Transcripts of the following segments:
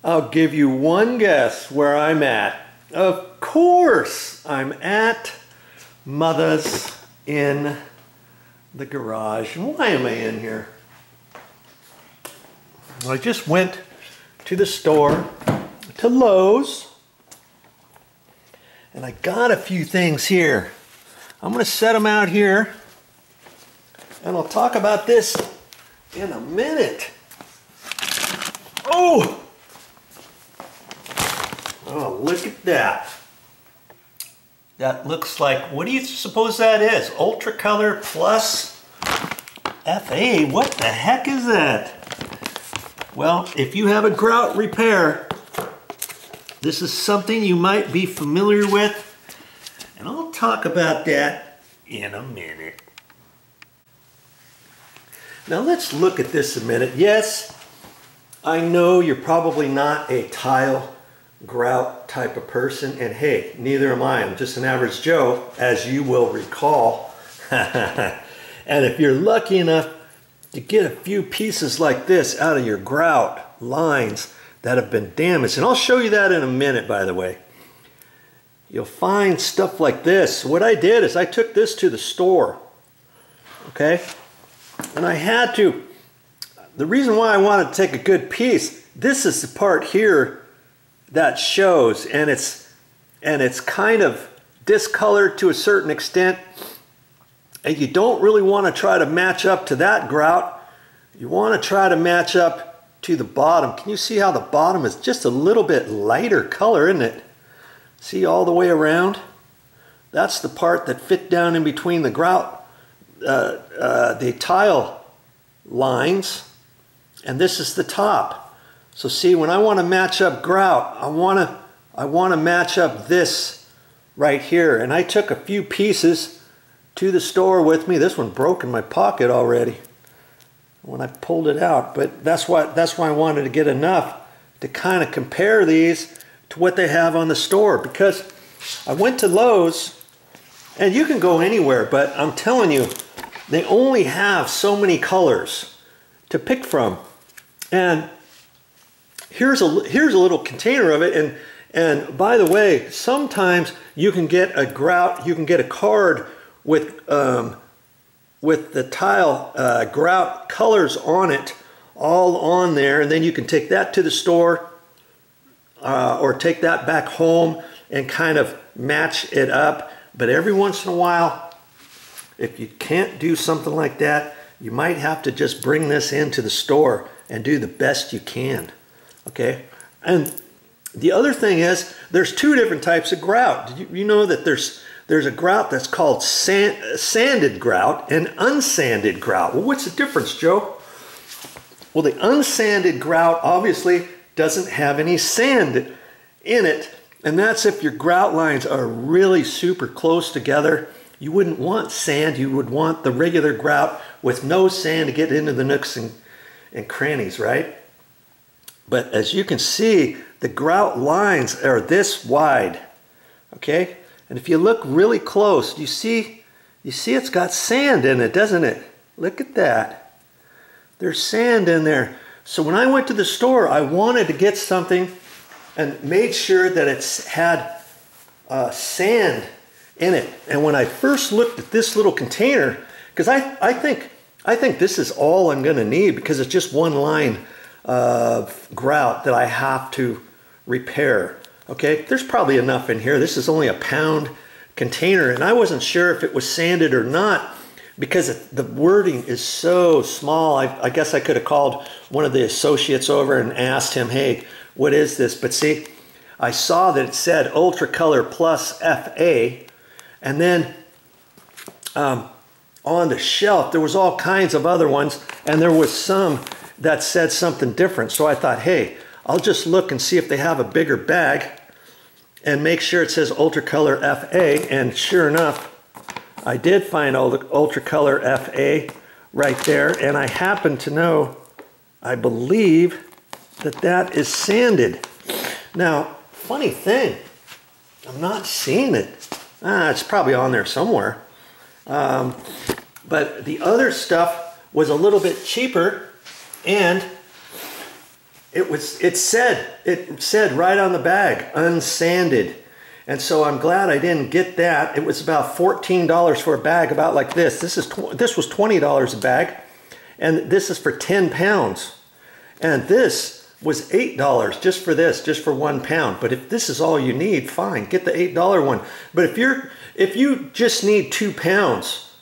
I'll give you one guess where I'm at. Of course, I'm at Motha's in the garage. And why am I in here? I just went to the store, to Lowe's, and I got a few things here. I'm going to set them out here, and I'll talk about this in a minute. Oh! Oh, look at that. That looks like, what do you suppose that is? Ultra Color Plus FA? What the heck is that? Well, if you have a grout repair, this is something you might be familiar with, and I'll talk about that in a minute. Now let's look at this a minute. Yes, I know you're probably not a tile grout type of person, and hey, neither am I. I'm just an average Joe, as you will recall. And if you're lucky enough to get a few pieces like this out of your grout lines that have been damaged, and I'll show you that in a minute, by the way, you'll find stuff like this. What I did is I took this to the store, okay, and I had to, the reason why I wanted to take a good piece, this is the part here that shows, and it's kind of discolored to a certain extent, and you don't really want to try to match up to that grout. You want to try to match up to the bottom. Can you see how the bottom is just a little bit lighter color, isn't it? See all the way around? That's the part that fit down in between the grout, the tile lines, and this is the top. So see, when I want to match up grout, I want to match up this right here. And I took a few pieces to the store with me. This one broke in my pocket already when I pulled it out. But that's why I wanted to get enough to kind of compare these to what they have on the store. Because I went to Lowe's, and you can go anywhere, but I'm telling you, they only have so many colors to pick from. And here's a little container of it, and by the way, sometimes you can get a grout, you can get a card with the tile grout colors on it, all on there, and then you can take that to the store or take that back home and kind of match it up. But every once in a while, if you can't do something like that, you might have to just bring this into the store and do the best you can. Okay, and the other thing is there's two different types of grout. You know that there's a grout that's called sanded grout and unsanded grout. Well, what's the difference, Joe? Well, the unsanded grout obviously doesn't have any sand in it, and that's if your grout lines are really super close together. You wouldn't want sand, you would want the regular grout with no sand to get into the nooks and crannies, right? But as you can see, the grout lines are this wide, okay? And if you look really close, you see it's got sand in it, doesn't it? Look at that. There's sand in there. So when I went to the store, I wanted to get something and made sure that it's had sand in it. And when I first looked at this little container, because I think this is all I'm going to need, because it's just one line of grout that I have to repair. Okay, there's probably enough in here. This is only a pound container, and I wasn't sure if it was sanded or not because the wording is so small. I guess I could have called one of the associates over and asked him, hey, what is this? But see, I saw that it said Ultra Color Plus FA, and then on the shelf there was all kinds of other ones, and there was some that said something different. So I thought, hey, I'll just look and see if they have a bigger bag and make sure it says Ultra Color FA, and sure enough, I did find Ultra Color FA right there, and I happen to know, I believe that that is sanded. Now, funny thing, I'm not seeing it. It's probably on there somewhere. But the other stuff was a little bit cheaper, and it said right on the bag, unsanded. And so I'm glad I didn't get that. It was about $14 for a bag about like this. This was $20 a bag, and this is for 10 pounds. And this was $8 just for this, just for 1 pound. But if this is all you need, fine, get the $8 one. But if you just need 2 pounds,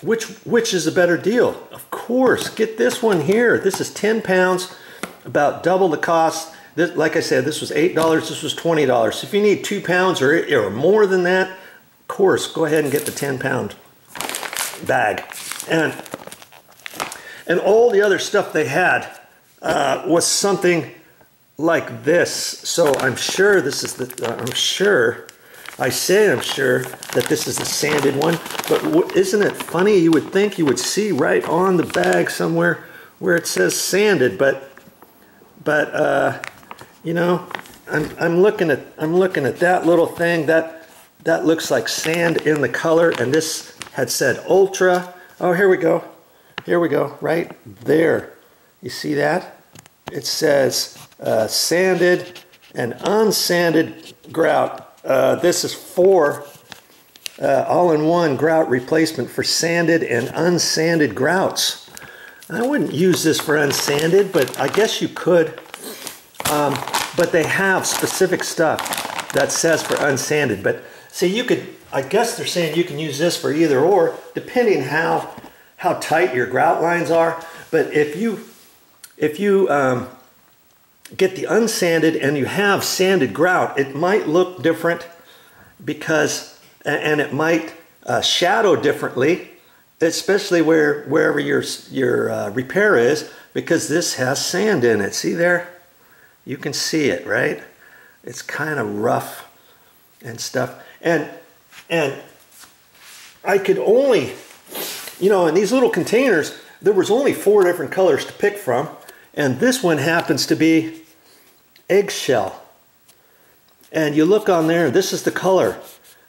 which is a better deal? Of course, get this one here. This is 10 pounds, about double the cost. This, like I said, this was $8, this was $20. So if you need 2 pounds or more than that, of course, go ahead and get the 10-pound bag. And all the other stuff they had was something like this. So I'm sure this is the, I'm sure that this is the sanded one. But isn't it funny? You would think you would see right on the bag somewhere where it says sanded, but you know, I'm looking at that little thing that looks like sand in the color, and this had said ultra. Oh, here we go, right there. You see that? It says sanded and unsanded grout. This is for all-in-one grout replacement for sanded and unsanded grouts. I wouldn't use this for unsanded, but I guess you could. But they have specific stuff that says for unsanded. But see, you could, I guess they're saying you can use this for either or, depending how tight your grout lines are. But if you get the unsanded and you have sanded grout, it might look different because, and it might shadow differently, especially wherever your repair is, because this has sand in it. See there? You can see it, right? It's kind of rough and stuff. And I could only, you know, in these little containers, there was only 4 different colors to pick from. And this one happens to be eggshell. And you look on there, this is the color.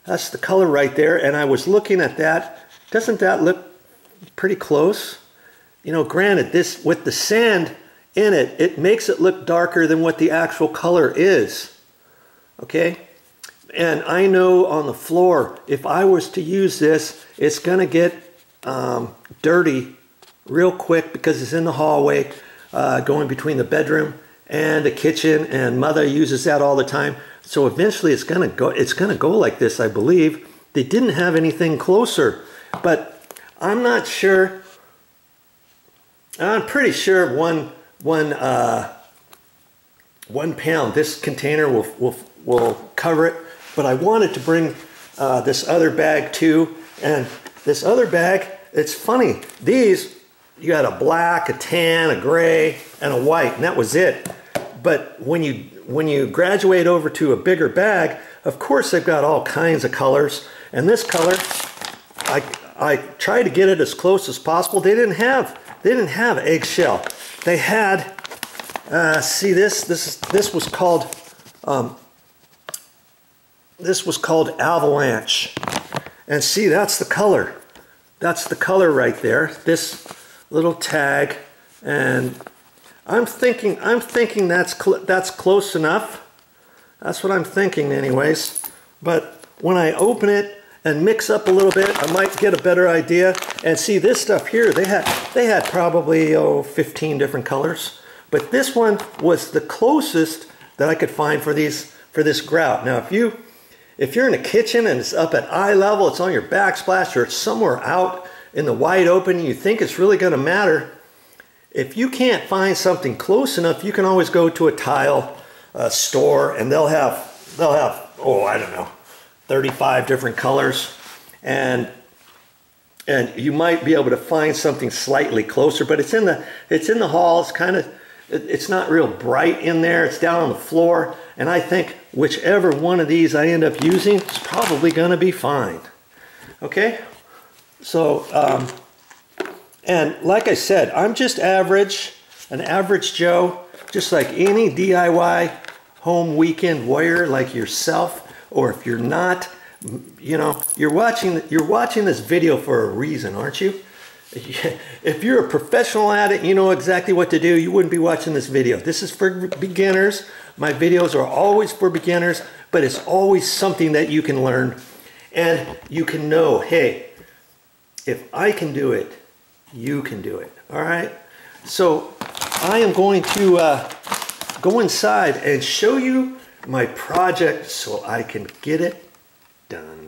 That's the color right there. And I was looking at that. Doesn't that look pretty close? You know, granted, this with the sand in it, it makes it look darker than what the actual color is. Okay? And I know on the floor, if I was to use this, it's going to get dirty real quick because it's in the hallway going between the bedroom and the kitchen, and Motha uses that all the time. So eventually it's going to go like this, I believe. They didn't have anything closer, but I'm not sure. I'm pretty sure one pound, this container will cover it. But I wanted to bring this other bag too, and this other bag, it's funny. These, you had a black, a tan, a gray, and a white, and that was it. But when you graduate over to a bigger bag, of course they've got all kinds of colors. And this color, I tried to get it as close as possible. They didn't have eggshell. They had, see this was called avalanche. And see, that's the color. That's the color right there. This little tag, and I'm thinking that's close enough. That's what I'm thinking anyways. But when I open it and mix up a little bit, I might get a better idea. And see, this stuff here, they had probably 15 different colors. But this one was the closest that I could find for this grout. Now, if you're in a kitchen and it's up at eye level, it's on your backsplash, or it's somewhere out in the wide open, and you think it's really going to matter, if you can't find something close enough, you can always go to a tile store, and they'll have oh, I don't know, 35 different colors, and you might be able to find something slightly closer. But it's in the hall. It's kind of, it's not real bright in there. It's down on the floor, and I think whichever one of these I end up using is probably going to be fine. Okay, so and like I said, I'm just average, an average Joe, just like any DIY home weekend warrior like yourself. Or if you're not, you know, you're watching this video for a reason, aren't you? If you're a professional at it, you know exactly what to do, you wouldn't be watching this video. This is for beginners. My videos are always for beginners, but it's always something that you can learn and you can know, hey, if I can do it, you can do it. All right. So I am going to go inside and show you my project so I can get it done.